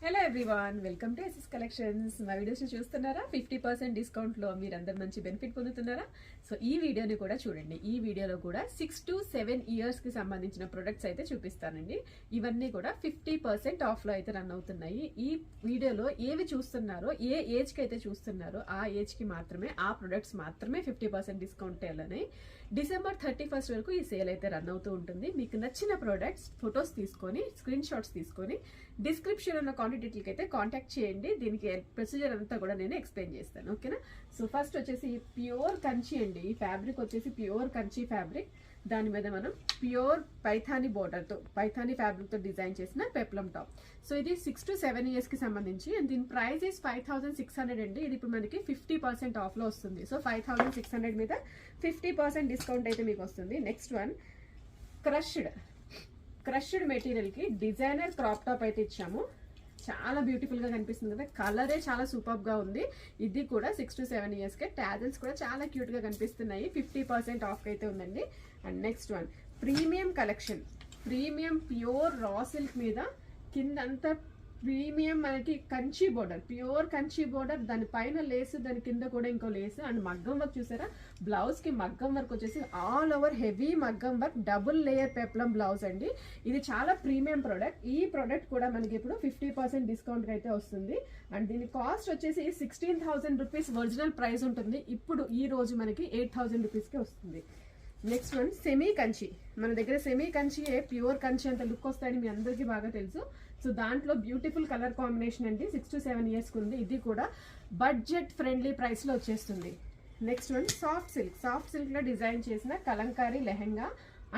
Hello everyone, welcome to SS collections. మా videos చూస్తున్నారా? 50% డిస్కౌంట్లో మీరందరూ మంచి బెనిఫిట్ పొందుతున్నారా? సో ఈ వీడియోని కూడా చూడండి. ఈ వీడియోలో కూడా 6 to 7 ఇయర్స్కి సంబంధించిన ప్రొడక్ట్స్ అయితే చూపిస్తానండి. ఇవన్నీ కూడా 50% ఆఫ్లో అయితే రన్ అవుతున్నాయి. ఈ వీడియోలో ఏవి చూస్తున్నారో, ఏ ఏజ్కి అయితే చూస్తున్నారో ఆ ఏజ్కి మాత్రమే, ఆ ప్రొడక్ట్స్ మాత్రమే 50% డిస్కౌంట్ అని డిసెంబర్ 31st వరకు ఈ సేల్ అయితే రన్ అవుతూ ఉంటుంది. మీకు నచ్చిన ప్రొడక్ట్స్ ఫొటోస్ తీసుకొని, స్క్రీన్ షాట్స్ తీసుకొని డిస్క్రిప్షన్ ఉన్న కాంటాక్ట్ అయితే కాంటాక్ట్ చేయండి. దీనికి ప్రొసీజర్ అంతా కూడా నేను ఎక్స్ప్లెయిన్ చేస్తాను, ఓకేనా? సో ఫస్ట్ వచ్చేసి ప్యూర్ కంచి అండి. ఈ ఫ్యాబ్రిక్ వచ్చేసి ప్యూర్ కంచి ఫ్యాబ్రిక్. దాని మీద మనం ప్యూర్ పైథానీ బోర్డర్తో, పైథానీ ఫ్యాబ్రిక్తో డిజైన్ చేసిన పెప్లం టాప్. సో ఇది 6 to 7 ఇయర్స్కి సంబంధించి. అండ్ దీని ప్రైస్ ఈస్ 5600 అండి. ఇది ఇప్పుడు మనకి 50% ఆఫ్లో వస్తుంది. సో 5600 మీద 50% డిస్కౌంట్ అయితే మీకు వస్తుంది. నెక్స్ట్ వన్ క్రష్డ్ మెటీరియల్కి డిజైనర్ క్రాప్ టాప్ అయితే ఇచ్చాము. చాలా బ్యూటిఫుల్గా కనిపిస్తుంది కదా, కలరే చాలా సూపర్గా ఉంది. ఇది కూడా 6 to 7 ఇయర్స్కే. టాజల్స్ కూడా చాలా క్యూట్గా కనిపిస్తున్నాయి. 50% ఆఫ్ అయితే ఉందండి. And next one premium collection, premium pure raw silk మీద కిందంతా ప్రీమియం మనకి Kanchi border, pure Kanchi border, దాని పైన లేసు, దాని కింద కూడా ఇంకో లేసు. అండ్ మగ్గం వర్క్ చూసారా? బ్లౌజ్ కి మగ్గం వర్క్ వచ్చేసి ఆల్ ఓవర్ హెవీ మగ్గం work, double layer peplum blouse అండి. ఇది చాలా ప్రీమియం ప్రోడక్ట్. ఈ ప్రోడక్ట్ కూడా మనకి ఇప్పుడు 50% డిస్కౌంట్ అయితే వస్తుంది. అండ్ దీని కాస్ట్ వచ్చేసి 16,000 రూపీస్ ఒరిజినల్ ప్రైస్ ఉంటుంది. ఇప్పుడు ఈ రోజు మనకి 8,000 రూపీస్కి వస్తుంది. Next one semi Kanchi. మన దగ్గర సెమీ కంచి ప్యూర్ కంచి అంత లుక్ వస్తాయని మీ అందరికీ బాగా తెలుసు. సో దాంట్లో బ్యూటిఫుల్ కలర్ కాంబినేషన్ అండి. 6 to 7 ఇయర్స్కి ఉంది. ఇది కూడా బడ్జెట్ ఫ్రెండ్లీ ప్రైస్లో వచ్చేస్తుంది. నెక్స్ట్ వన్ సాఫ్ట్ సిల్క్లో డిజైన్ చేసిన Kalamkari lehenga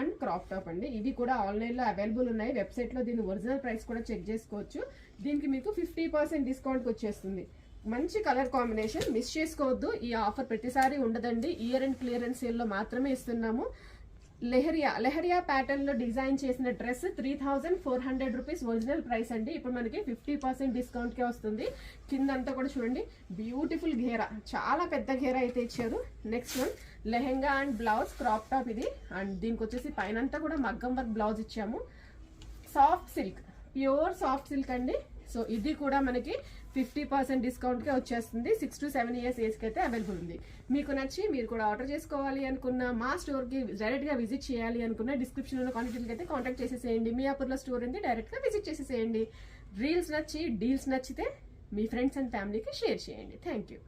and crop top అండి. ఇవి కూడా ఆన్లైన్లో అవైలబుల్ ఉన్నాయి. వెబ్సైట్లో దీని ఒరిజినల్ ప్రైస్ కూడా చెక్ చేసుకోవచ్చు. దీనికి మీకు 50% డిస్కౌంట్కి వచ్చేస్తుంది. మంచి కలర్ కాంబినేషన్, మిస్ చేసుకోవద్దు. ఈ ఆఫర్ ప్రతిసారి ఉండదండి. ఇయర్ అండ్ క్లియరెన్స్ సేల్లో మాత్రమే ఇస్తున్నాము. లెహరియా ప్యాటర్న్ లో డిజైన్ చేసిన డ్రెస్ 3,400 రూపీస్ ఒరిజినల్ ప్రైస్ అండి. ఇప్పుడు మనకి 50% డిస్కౌంట్ కే వస్తుంది. కిందంతా కూడా చూడండి, బ్యూటిఫుల్ ఘేరా, చాలా పెద్ద ఘేరా అయితే ఇచ్చారు. Next one lehenga and blouse crop top ఇది. అండ్ దీనికి వచ్చేసి పైన కూడా మగ్గం వర్క్ బ్లౌజ్ ఇచ్చాము. Soft silk, pure soft silk అండి. సో ఇది కూడా మనకి 50% డిస్కౌంట్కే వచ్చేస్తుంది. 6 to 7 ఇయర్స్ ఏజ్కి అయితే అవైలబుల్ ఉంది. మీకు నచ్చి మీరు కూడా ఆర్డర్ చేసుకోవాలి అనుకున్న, మా స్టోర్కి డైరెక్ట్గా విజిట్ చేయాలి అనుకున్న డిస్క్రిప్షన్లో కాంటాక్ట్కి అయితే కాంటాక్ట్ చేసేసేయండి. మియాపూర్లో స్టోర్ ఉంది, డైరెక్ట్గా విజిట్ చేసేసేయండి. రీల్స్ నచ్చి, డీల్స్ నచ్చితే మీ ఫ్రెండ్స్ అండ్ ఫ్యామిలీకి షేర్ చేయండి. Thank you.